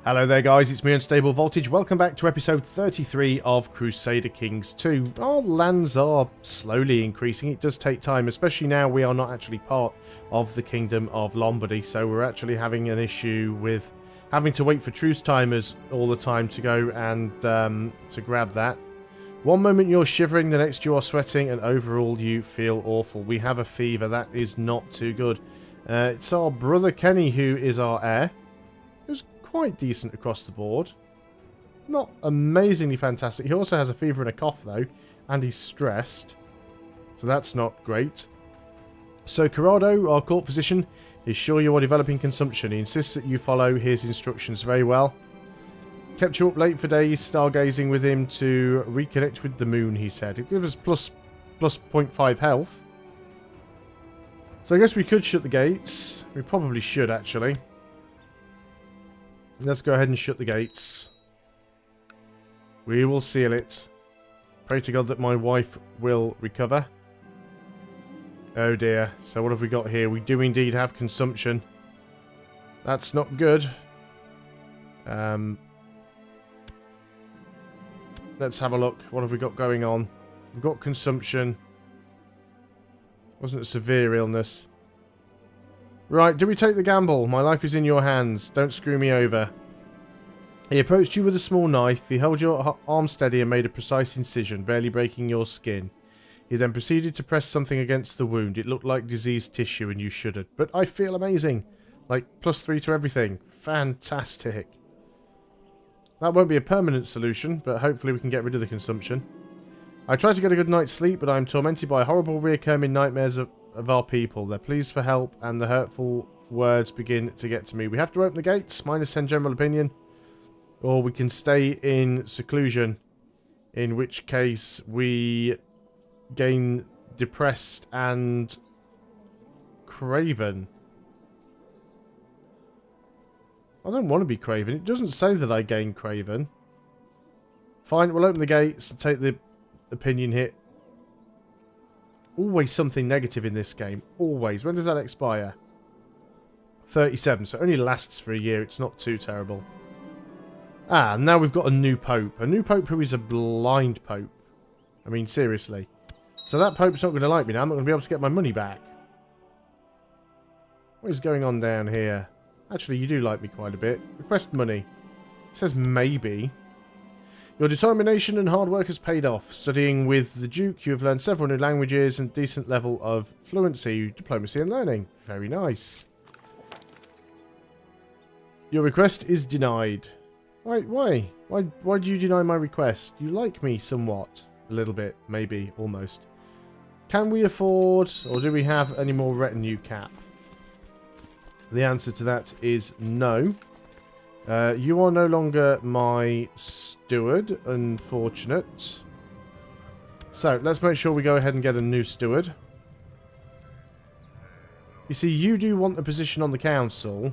Hello there guys, it's me Unstable Voltage. Welcome back to episode 33 of Crusader Kings 2. Our lands are slowly increasing. It does take time, especially now we are not actually part of the Kingdom of Lombardy, so we're actually having an issue with having to wait for truce timers all the time to go and to grab that. One moment you're shivering, the next you are sweating, and overall you feel awful. We have a fever, that is not too good. It's our brother Kenny who is our heir. Who's quite decent across the board. Not amazingly fantastic. He also has a fever and a cough though, and he's stressed. So that's not great. So Corrado, our court physician, is sure you are developing consumption. He insists that you follow his instructions very well. Kept you up late for days, stargazing with him to reconnect with the moon, he said. It gives us plus 0.5 health. So I guess we could shut the gates. We probably should actually. Let's go ahead and shut the gates. We will seal it. Pray to God that my wife will recover. Oh dear. So what have we got here? We do indeed have consumption. That's not good. Let's have a look. What have we got going on? We've got consumption. Wasn't a severe illness. Right, do we take the gamble? My life is in your hands. Don't screw me over. He approached you with a small knife. He held your arm steady and made a precise incision, barely breaking your skin. He then proceeded to press something against the wound. It looked like diseased tissue and you shuddered. But I feel amazing. Like, +3 to everything. Fantastic. That won't be a permanent solution, but hopefully we can get rid of the consumption. I tried to get a good night's sleep, but I am tormented by horrible recurring nightmares of our people. Their pleas for help and the hurtful words begin to get to me. We have to open the gates, -10 general opinion, or we can stay in seclusion, in which case we gain depressed and craven. I don't want to be craven. It doesn't say that I gain craven. Fine, we'll open the gates and take the opinion hit. Always something negative in this game. Always. When does that expire? 37. So it only lasts for a year. It's not too terrible. Ah, now we've got a new pope. A new pope who is a blind pope. I mean, seriously. So that pope's not going to like me now. I'm not going to be able to get my money back. What is going on down here? Actually, you do like me quite a bit. Request money. It says maybe. Your determination and hard work has paid off. Studying with the Duke, you have learned several new languages and decent level of fluency, diplomacy and learning. Very nice. Your request is denied. Why? Why do you deny my request? You like me somewhat. A little bit, maybe, almost. Can we afford, or do we have any more retinue cap? The answer to that is no. You are no longer my steward, unfortunate. So, let's make sure we go ahead and get a new steward. You see, you do want a position on the council,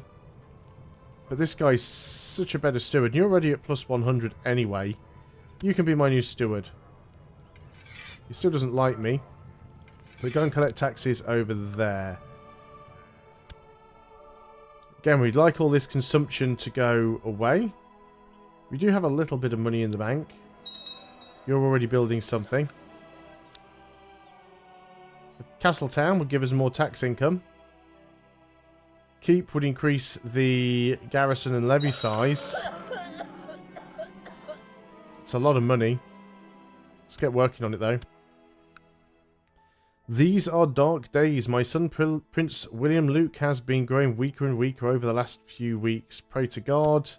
but this guy's such a better steward. You're already at +100 anyway. You can be my new steward. He still doesn't like me. But go and collect taxes over there. Again, we'd like all this consumption to go away. We do have a little bit of money in the bank. You're already building something. Castletown would give us more tax income. Keep would increase the garrison and levy size. It's a lot of money. Let's get working on it though. These are dark days. My son Prince William Luke has been growing weaker and weaker over the last few weeks. Pray to God.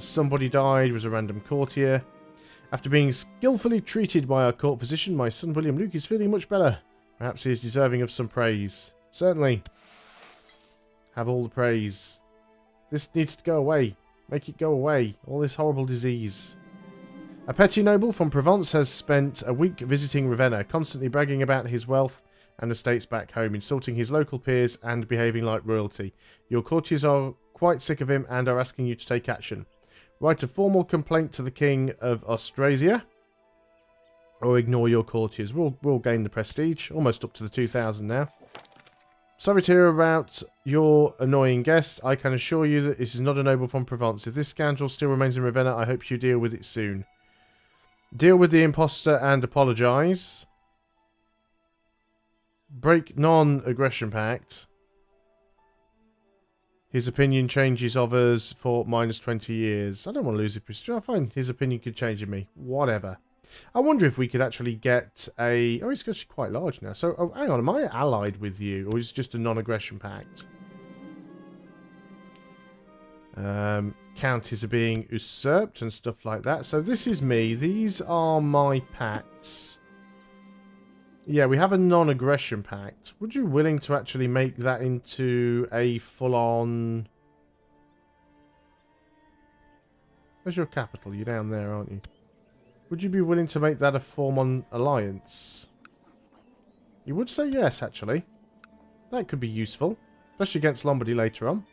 Somebody died, was a random courtier. After being skillfully treated by our court physician, my son William Luke is feeling much better. Perhaps he is deserving of some praise. Certainly. Have all the praise. This needs to go away. Make it go away. All this horrible disease. A petty noble from Provence has spent a week visiting Ravenna, constantly bragging about his wealth and estates back home, insulting his local peers and behaving like royalty. Your courtiers are quite sick of him and are asking you to take action. Write a formal complaint to the King of Austrasia, or ignore your courtiers. We'll gain the prestige, almost up to the 2,000 now. Sorry to hear about your annoying guest. I can assure you that this is not a noble from Provence. If this scoundrel still remains in Ravenna, I hope you deal with it soon. Deal with the imposter and apologise. Break non-aggression pact. His opinion changes of us for minus 20 years. I don't want to lose the prestige. I find his opinion could change in me. Whatever. I wonder if we could actually get a... Oh, he's actually quite large now. So, oh, hang on. Am I allied with you? Or is it just a non-aggression pact? Counties are being usurped and stuff like that. So this is me. These are my pacts. Yeah, we have a non-aggression pact. Would you willing to actually make that into a full-on... Where's your capital? You're down there, aren't you? Would you be willing to make that a form-on alliance? You would say yes, actually. That could be useful. Especially against Lombardy later on.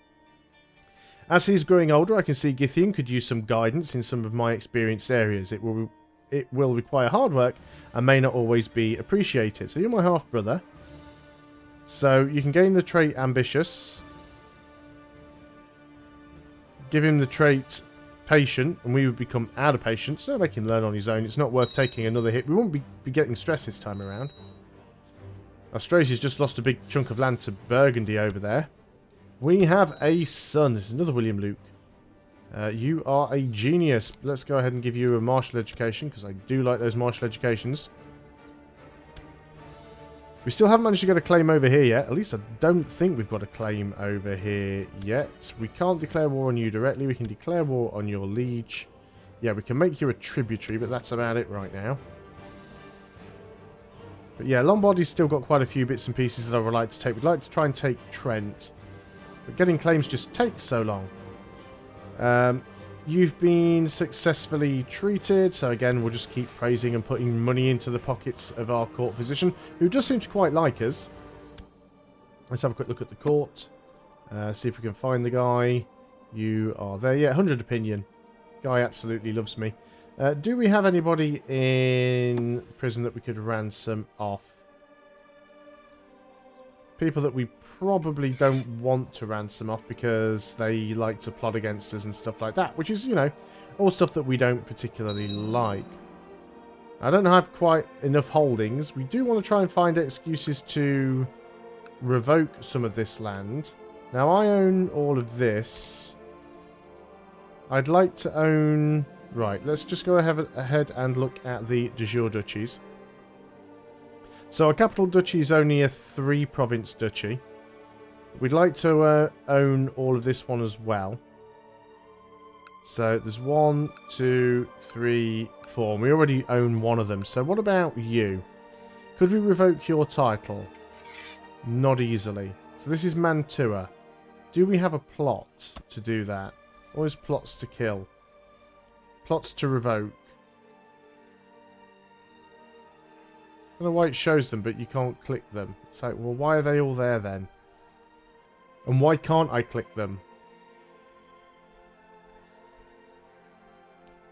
As he's growing older, I can see Githian could use some guidance in some of my experienced areas. It will require hard work and may not always be appreciated. So you're my half-brother. So you can gain the trait Ambitious. Give him the trait Patient, and we would become out of patience. So make him learn on his own. It's not worth taking another hit. We won't be getting stressed this time around. Austrasia's just lost a big chunk of land to Burgundy over there. We have a son. This is another William Luke. You are a genius. Let's go ahead and give you a martial education, because I do like those martial educations. We still haven't managed to get a claim over here yet. At least I don't think we've got a claim over here yet. We can't declare war on you directly. We can declare war on your liege. Yeah, we can make you a tributary, but that's about it right now. But yeah, Lombardy's still got quite a few bits and pieces that I would like to take. We'd like to try and take Trent. But getting claims just takes so long. You've been successfully treated, so again, we'll just keep praising and putting money into the pockets of our court physician, who does seem to quite like us. Let's have a quick look at the court. See if we can find the guy. You are there. Yeah, 100 opinion. Guy absolutely loves me. Do we have anybody in prison that we could ransom off? People that we probably don't want to ransom off because they like to plot against us and stuff like that, which is, you know, all stuff that we don't particularly like. I don't have quite enough holdings. We do want to try and find excuses to revoke some of this land. Now, I own all of this. I'd like to own... Right, let's just go ahead and look at the de jure duchies. So our capital duchy is only a 3-province duchy. We'd like to own all of this one as well. So there's 1, 2, 3, 4. We already own one of them. So what about you? Could we revoke your title? Not easily. So this is Mantua. Do we have a plot to do that? Or is plots to kill? Plots to revoke. I don't know why it shows them, but you can't click them. It's like, well, why are they all there then? And why can't I click them?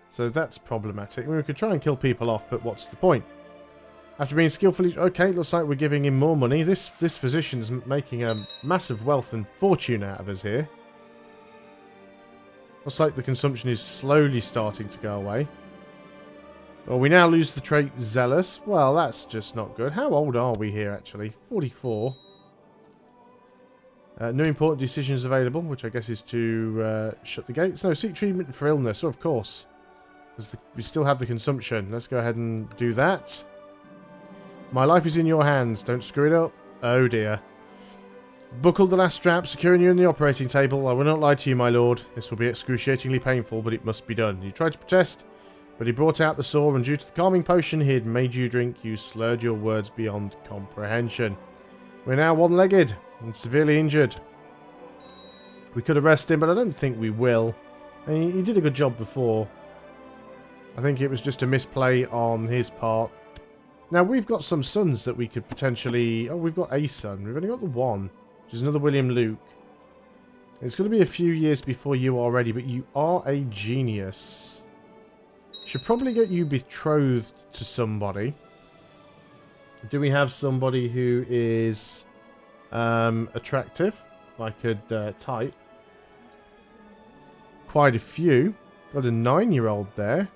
So that's problematic. I mean, we could try and kill people off, but what's the point? After being skillfully... Okay, looks like we're giving him more money. This physician's making a massive wealth and fortune out of us here. Looks like the consumption is slowly starting to go away. Well, we now lose the trait Zealous. Well, that's just not good. How old are we here, actually? 44. No important decisions available, which I guess is to shut the gates. No, seek treatment for illness. Oh, of course. Because we still have the consumption. Let's go ahead and do that. My life is in your hands. Don't screw it up. Oh, dear. Buckle the last strap, securing you in the operating table. I will not lie to you, my lord. This will be excruciatingly painful, but it must be done. You tried to protest, but he brought out the sore, and due to the calming potion he had made you drink, you slurred your words beyond comprehension. We're now one-legged and severely injured. We could arrest him, but I don't think we will. I mean, he did a good job before. I think it was just a misplay on his part. Now, we've got some sons that we could potentially... Oh, we've got a son. We've only got the one, which is another William Luke. It's going to be a few years before you are ready, but you are a genius. Should probably get you betrothed to somebody. Do we have somebody who is attractive. If I could type. Quite a few. Got a 9-year-old there.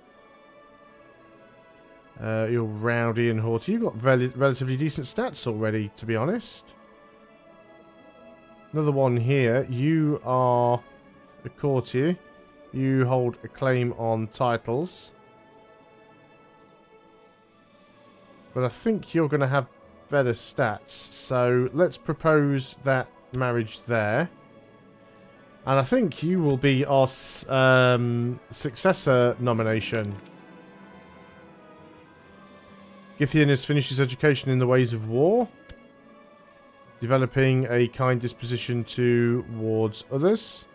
You're rowdy and haughty. You've got relatively decent stats already, to be honest. Another one here. You are a courtier. You hold a claim on titles. But I think you're going to have better stats. So let's propose that marriage there. And I think you will be our successor nomination. Githian has finished his education in the ways of war. Developing a kind disposition towards others.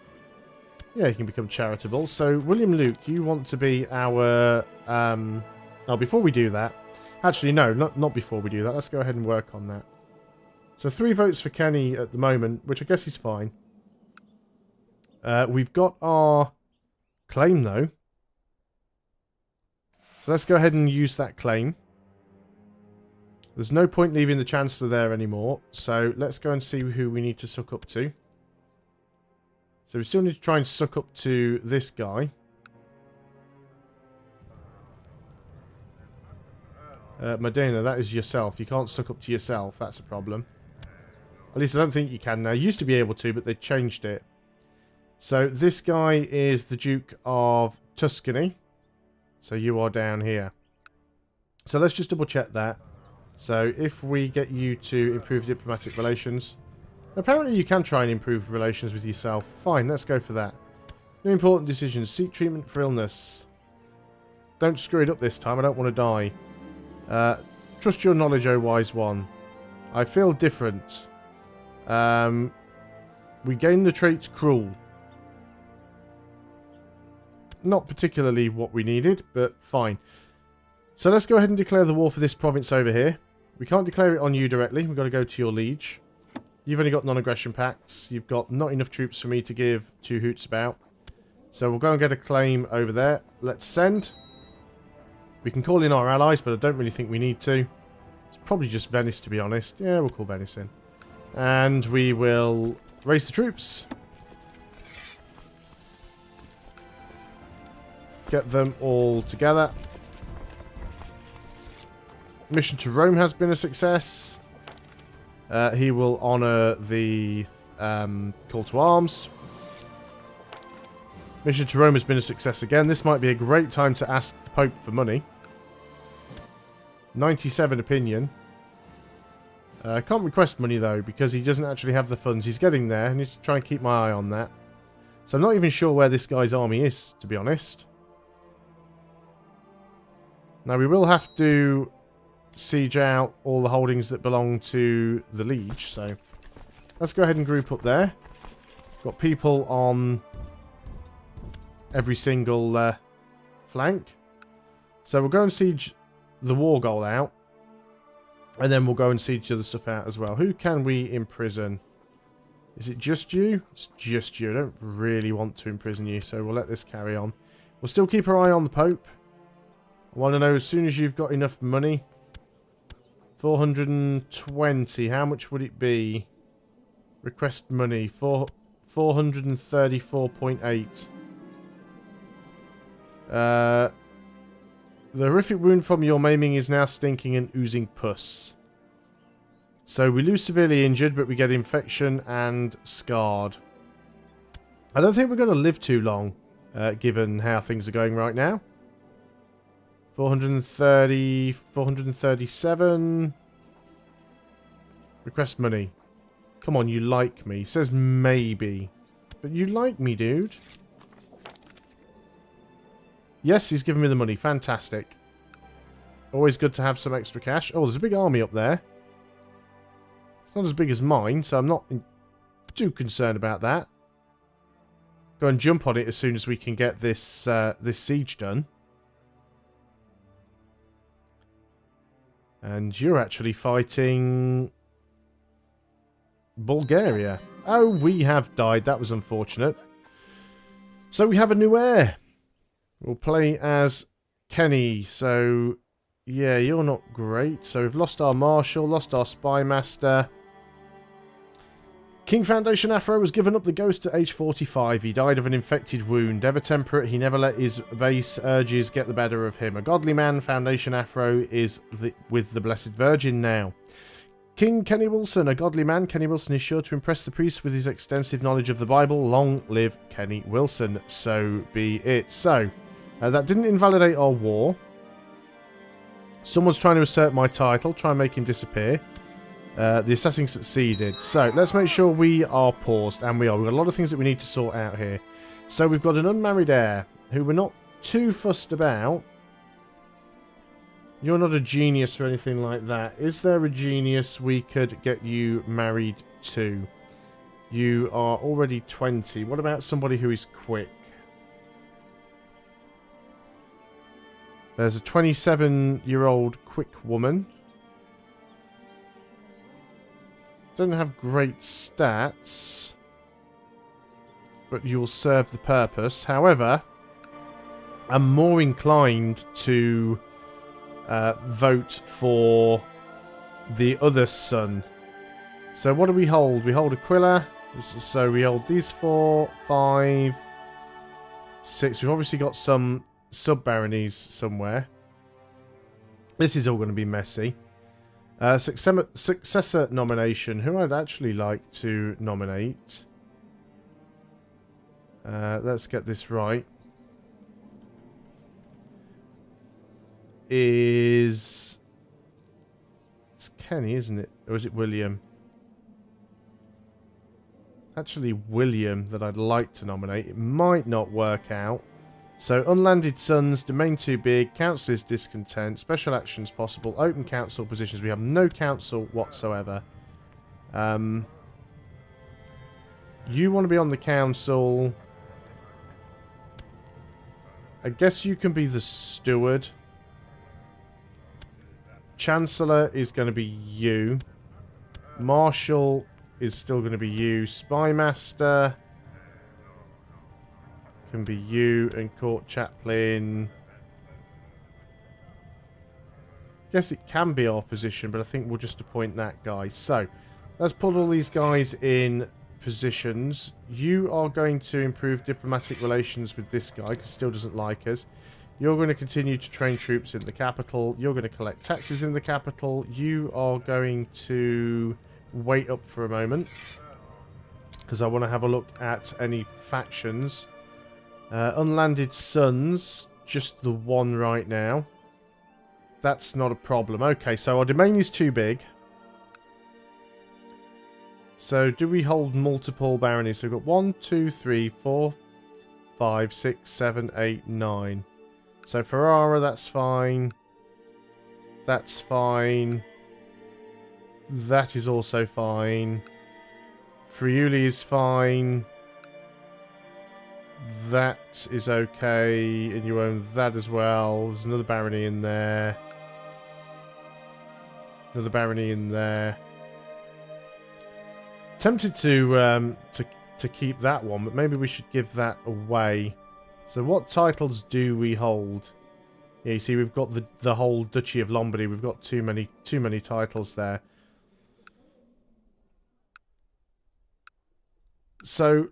Yeah, he can become charitable. So, William Luke, you want to be our... Oh, before we do that... Actually, no, not before we do that. Let's go ahead and work on that. So, 3 votes for Kenny at the moment, which I guess is fine. We've got our claim, though. So, let's go ahead and use that claim. There's no point leaving the Chancellor there anymore. So, let's go and see who we need to suck up to. So, we still need to try and suck up to this guy. Modena, that is yourself. You can't suck up to yourself. That's a problem. At least I don't think you can now. You used to be able to, but they changed it. So this guy is the Duke of Tuscany. So you are down here. So let's just double check that. So if we get you to improve diplomatic relations. Apparently you can try and improve relations with yourself. Fine, let's go for that. No important decisions. Seek treatment for illness. Don't screw it up this time. I don't want to die. Trust your knowledge, O wise one. I feel different. We gain the trait cruel. Not particularly what we needed, but fine. So let's go ahead and declare the war for this province over here. We can't declare it on you directly. We've got to go to your liege. You've only got non-aggression pacts. You've got not enough troops for me to give 2 hoots about. So we'll go and get a claim over there. Let's send. We can call in our allies, but I don't really think we need to. It's probably just Venice, to be honest. Yeah, we'll call Venice in. And we will raise the troops. Get them all together. Mission to Rome has been a success. He will honour the call to arms. Mission to Rome has been a success again. This might be a great time to ask the Pope for money. 97 opinion. I can't request money though, because he doesn't actually have the funds. He's getting there. I need to try and keep my eye on that. So I'm not even sure where this guy's army is, to be honest. Now we will have to siege out all the holdings that belong to the liege. So let's go ahead and group up there. Got people on every single flank. So we'll go and siege the war goal out. And then we'll go and siege other stuff out as well. Who can we imprison? Is it just you? It's just you. I don't really want to imprison you, so we'll let this carry on. We'll still keep our eye on the Pope. I want to know as soon as you've got enough money. 420. How much would it be? Request money. 434.8. The horrific wound from your maiming is now stinking and oozing pus. So we lose severely injured, but we get infection and scarred. I don't think we're going to live too long, given how things are going right now. 430, 437. Request money. Come on, you like me. Says maybe. But you like me, dude. Yes, he's giving me the money. Fantastic. Always good to have some extra cash. Oh, there's a big army up there. It's not as big as mine, so I'm not too concerned about that. Go and jump on it as soon as we can get this this siege done. And you're actually fighting Bulgaria. Oh, we have died. That was unfortunate. So we have a new heir. We'll play as Kenny. So, yeah, you're not great. So we've lost our Marshal, lost our Spy Master. King Foundation Afro was given up the ghost at age 45. He died of an infected wound. Ever temperate, he never let his base urges get the better of him. A godly man, Foundation Afro is with the Blessed Virgin now. King Kenny Wilson, a godly man. Kenny Wilson is sure to impress the priests with his extensive knowledge of the Bible. Long live Kenny Wilson. So be it. So, that didn't invalidate our war. Someone's trying to assert my title. Try and make him disappear. The assassin succeeded. So, let's make sure we are paused. And we are. We've got a lot of things that we need to sort out here. So, we've got an unmarried heir who we're not too fussed about. You're not a genius or anything like that. Is there a genius we could get you married to? You are already 20. What about somebody who is quick? There's a 27-year-old quick woman. Doesn't have great stats, but you'll serve the purpose. However, I'm more inclined to vote for the other son. So what do we hold? We hold Aquila. So we hold these 4, 5, 6. We've obviously got some sub-baronies somewhere. This is all going to be messy. Successor nomination. Who I'd actually like to nominate. Let's get this right. It's Kenny, isn't it? Or is it William? Actually, William that I'd like to nominate. It might not work out. So, unlanded sons, domain too big, council is discontent, special actions possible, open council positions. We have no council whatsoever. You want to be on the council. I guess you can be the steward. Chancellor is going to be you. Marshal is still going to be you. Spymaster can be you. And court chaplain. Guess it can be our position, but I think we'll just appoint that guy. So, let's put all these guys in positions. You are going to improve diplomatic relations with this guy, because he still doesn't like us. You're going to continue to train troops in the capital. You're going to collect taxes in the capital. You are going to wait up for a moment, because I want to have a look at any factions. Unlanded sons, just the one right now. That's not a problem. Okay, so our domain is too big. So, do we hold multiple baronies? So, we've got 1, 2, 3, 4, 5, 6, 7, 8, 9. So, Ferrara, that's fine. That's fine. That is also fine. Friuli is fine. That is okay. And you own that as well. There's another barony in there. Another barony in there. Tempted to keep that one, but maybe we should give that away. So what titles do we hold? Yeah, you see we've got the whole Duchy of Lombardy. We've got too many titles there. So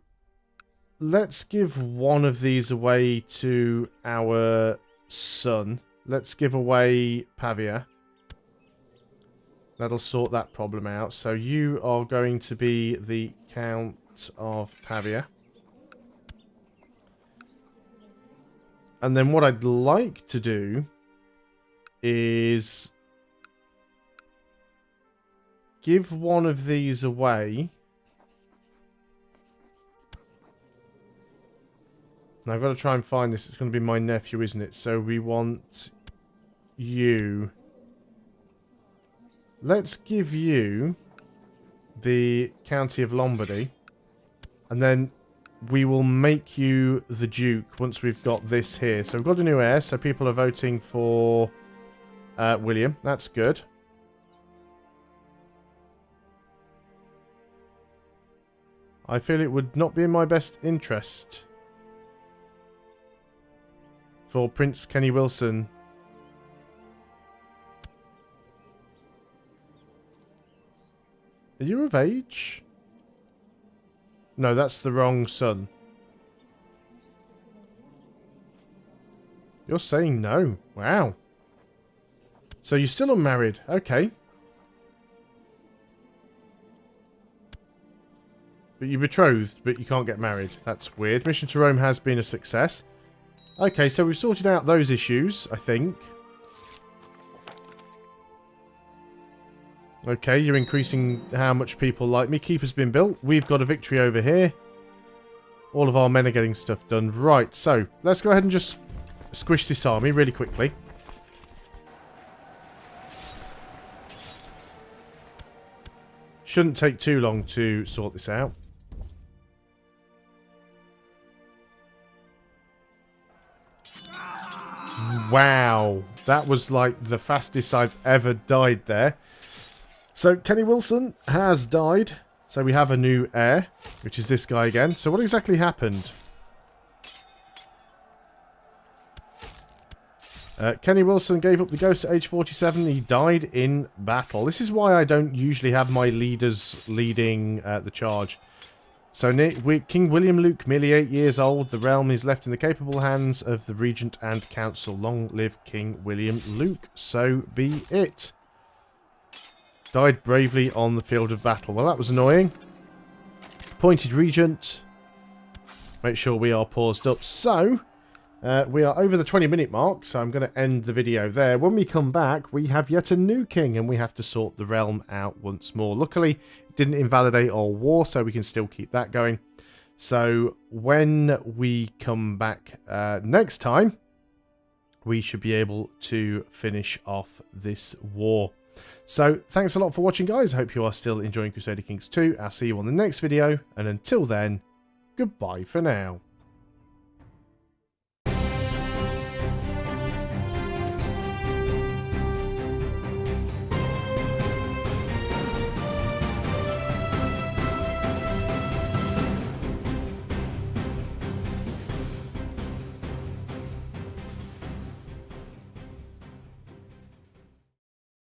let's give one of these away to our son. Let's give away Pavia. That'll sort that problem out. So you are going to be the Count of Pavia. And then what I'd like to do is give one of these away. Now I've got to try and find this. It's going to be my nephew, isn't it? So we want you. Let's give you the County of Lombardy. And then we will make you the Duke once we've got this here. So we've got a new heir, so people are voting for William. That's good. I feel it would not be in my best interest for Prince Kenny Wilson. Are you of age? No, that's the wrong son. You're saying no. Wow. So you're still unmarried. Okay. But you're betrothed, but you can't get married. That's weird. Mission to Rome has been a success. Okay, so we've sorted out those issues, I think. Okay, you're increasing how much people like me. Keeper's been built. We've got a victory over here. All of our men are getting stuff done. Right, so let's go ahead and just squish this army really quickly. Shouldn't take too long to sort this out. Wow, that was like the fastest I've ever died there. So Kenny Wilson has died. So we have a new heir, which is this guy again. So what exactly happened? Kenny Wilson gave up the ghost at age 47. He died in battle. This is why I don't usually have my leaders leading the charge. So King William Luke, merely 8 years old. The realm is left in the capable hands of the regent and council. Long live King William Luke. So be it. Died bravely on the field of battle. Well, that was annoying. Appointed regent. Make sure we are paused up. So, we are over the 20-minute mark, so I'm going to end the video there. When we come back, we have yet a new king, and we have to sort the realm out once more. Luckily, it didn't invalidate our war, so we can still keep that going. So, when we come back next time, we should be able to finish off this war. So, thanks a lot for watching, guys. I hope you are still enjoying Crusader Kings 2. I'll see you on the next video, and until then, goodbye for now.